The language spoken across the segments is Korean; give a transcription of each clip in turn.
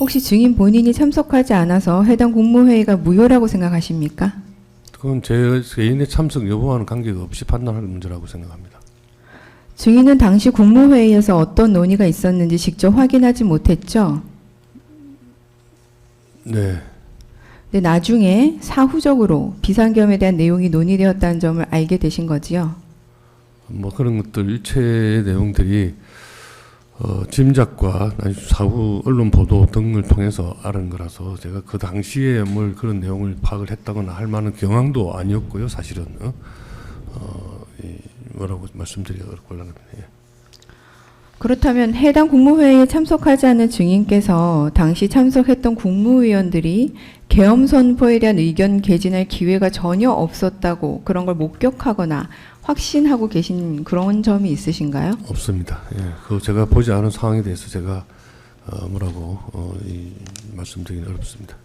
혹시 증인 본인이 참석하지 않아서 해당 국무회의가 무효라고 생각하십니까? 그건 제 개인의 참석 여부와는 관계가 없이 판단할 문제라고 생각합니다. 증인은 당시 국무회의에서 어떤 논의가 있었는지 직접 확인하지 못했죠? 네. 근데 나중에 사후적으로 비상계엄에 대한 내용이 논의되었다는 점을 알게 되신 거지요? 뭐 그런 것들 일체의 내용들이 짐작과 사후 언론 보도 등을 통해서 알은 거라서 제가 그 당시에 뭘 그런 내용을 파악을 했다거나 할 만한 경황도 아니었고요. 사실은 뭐라고 말씀드리기가 곤란합니다. 예. 그렇다면 해당 국무회의에 참석하지 않은 증인께서 당시 참석했던 국무위원들이 계엄 선포에 대한 의견 개진할 기회가 전혀 없었다고 그런 걸 목격하거나 확신하고 계신 그런 점이 있으신가요? 없습니다. 예. 그 제가 보지 않은 상황에 대해서 제가 말씀드리기는 어렵습니다.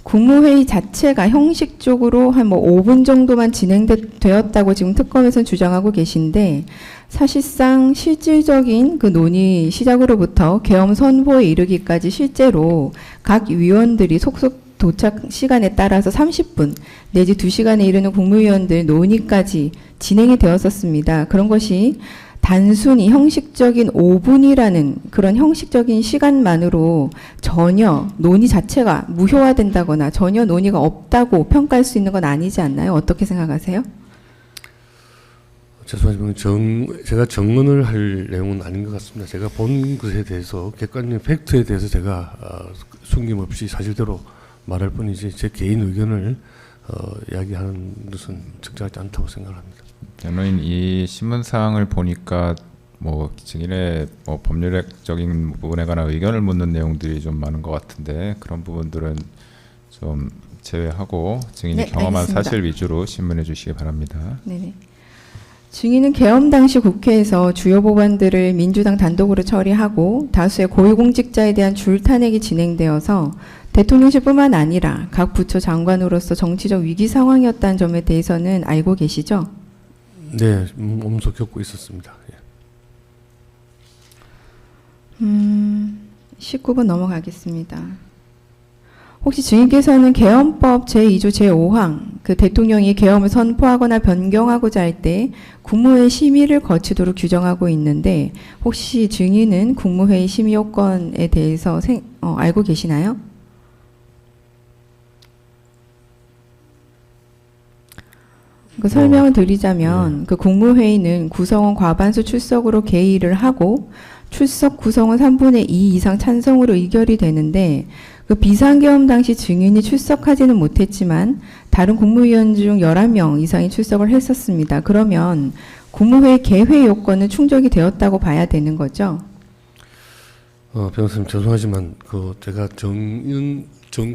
국무회의 자체가 형식적으로 한 뭐 5분 정도만 진행되었다고 지금 특검에서는 주장하고 계신데 사실상 실질적인 그 논의 시작으로부터 계엄 선포에 이르기까지 실제로 각 위원들이 속속 도착 시간에 따라서 30분 내지 2시간에 이르는 국무위원들 논의까지 진행이 되었었습니다. 그런 것이 단순히 형식적인 5분이라는 그런 형식적인 시간만으로 전혀 논의 자체가 무효화된다거나 전혀 논의가 없다고 평가할 수 있는 건 아니지 않나요? 어떻게 생각하세요? 죄송하지만 제가 정언을 할 내용은 아닌 것 같습니다. 제가 본 것에 대해서 객관적인 팩트에 대해서 제가 숨김없이 사실대로 말할 뿐이지 제 개인 의견을 이야기하는 것은 적절하지 않다고 생각합니다. 변호인 이 신문 사항을 보니까 뭐 증인의 뭐 법률적인 부분에 관한 의견을 묻는 내용들이 좀 많은 것 같은데 그런 부분들은 좀 제외하고 증인이 네, 경험한 알겠습니다. 사실 위주로 신문해 주시기 바랍니다. 네네. 증인은 계엄 당시 국회에서 주요 법안들을 민주당 단독으로 처리하고 다수의 고위공직자에 대한 줄타내기 진행되어서 대통령실뿐만 아니라 각 부처 장관으로서 정치적 위기 상황이었다는 점에 대해서는 알고 계시죠? 네, 몸소 겪고 있었습니다. 예. 19번 넘어가겠습니다. 혹시 증인께서는 계엄법 제2조 제5항 그 대통령이 계엄을 선포하거나 변경하고자 할 때 국무회의 심의를 거치도록 규정하고 있는데 혹시 증인은 국무회의 심의 요건에 대해서 알고 계시나요? 그 설명을 드리자면 그 국무회의는 구성원 과반수 출석으로 개의를 하고 출석 구성원 3분의 2 이상 찬성으로 의결이 되는데 그 비상계엄 당시 증인이 출석하지는 못했지만 다른 국무위원 중 11명 이상이 출석을 했었습니다. 그러면 국무회의 개회 요건은 충족이 되었다고 봐야 되는 거죠? 변호사님 죄송하지만 제가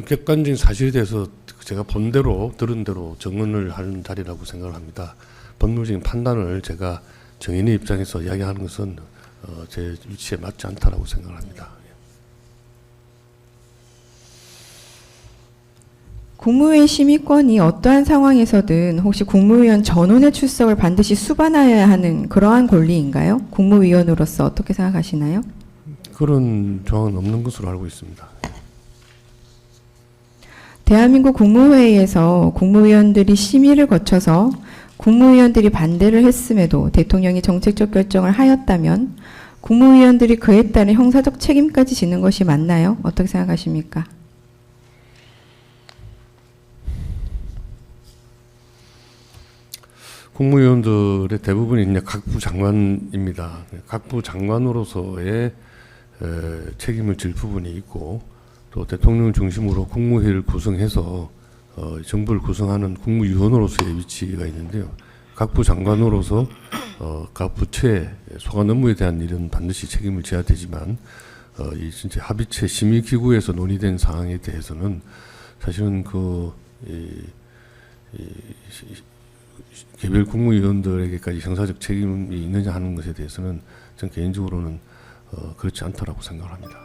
객관적인 사실에 대해서 제가 본 대로 들은 대로 정언을 하는 자리라고 생각을 합니다. 법률적인 판단을 제가 정인의 입장에서 이야기하는 것은 제 위치에 맞지 않다라고 생각을 합니다. 국무회의 심의권이 어떠한 상황에서든 혹시 국무위원 전원의 출석을 반드시 수반하여야 하는 그러한 권리인가요? 국무위원으로서 어떻게 생각하시나요? 그런 조항은 없는 것으로 알고 있습니다. 대한민국 국무회의에서 국무위원들이 심의를 거쳐서 국무위원들이 반대를 했음에도 대통령이 정책적 결정을 하였다면 국무위원들이 그에 따른 형사적 책임까지 지는 것이 맞나요? 어떻게 생각하십니까? 국무위원들의 대부분이 이제 각부 장관입니다. 각부 장관으로서의 책임을 질 부분이 있고 또 대통령을 중심으로 국무회의를 구성해서 정부를 구성하는 국무위원으로서의 위치가 있는데요. 각부 장관으로서 각 부처의 소관 업무에 대한 일은 반드시 책임을 져야 되지만 이 진짜 합의체 심의기구에서 논의된 사항에 대해서는 사실은 개별 국무위원들에게까지 형사적 책임이 있느냐 하는 것에 대해서는 전 개인적으로는 그렇지 않다라고 생각을 합니다.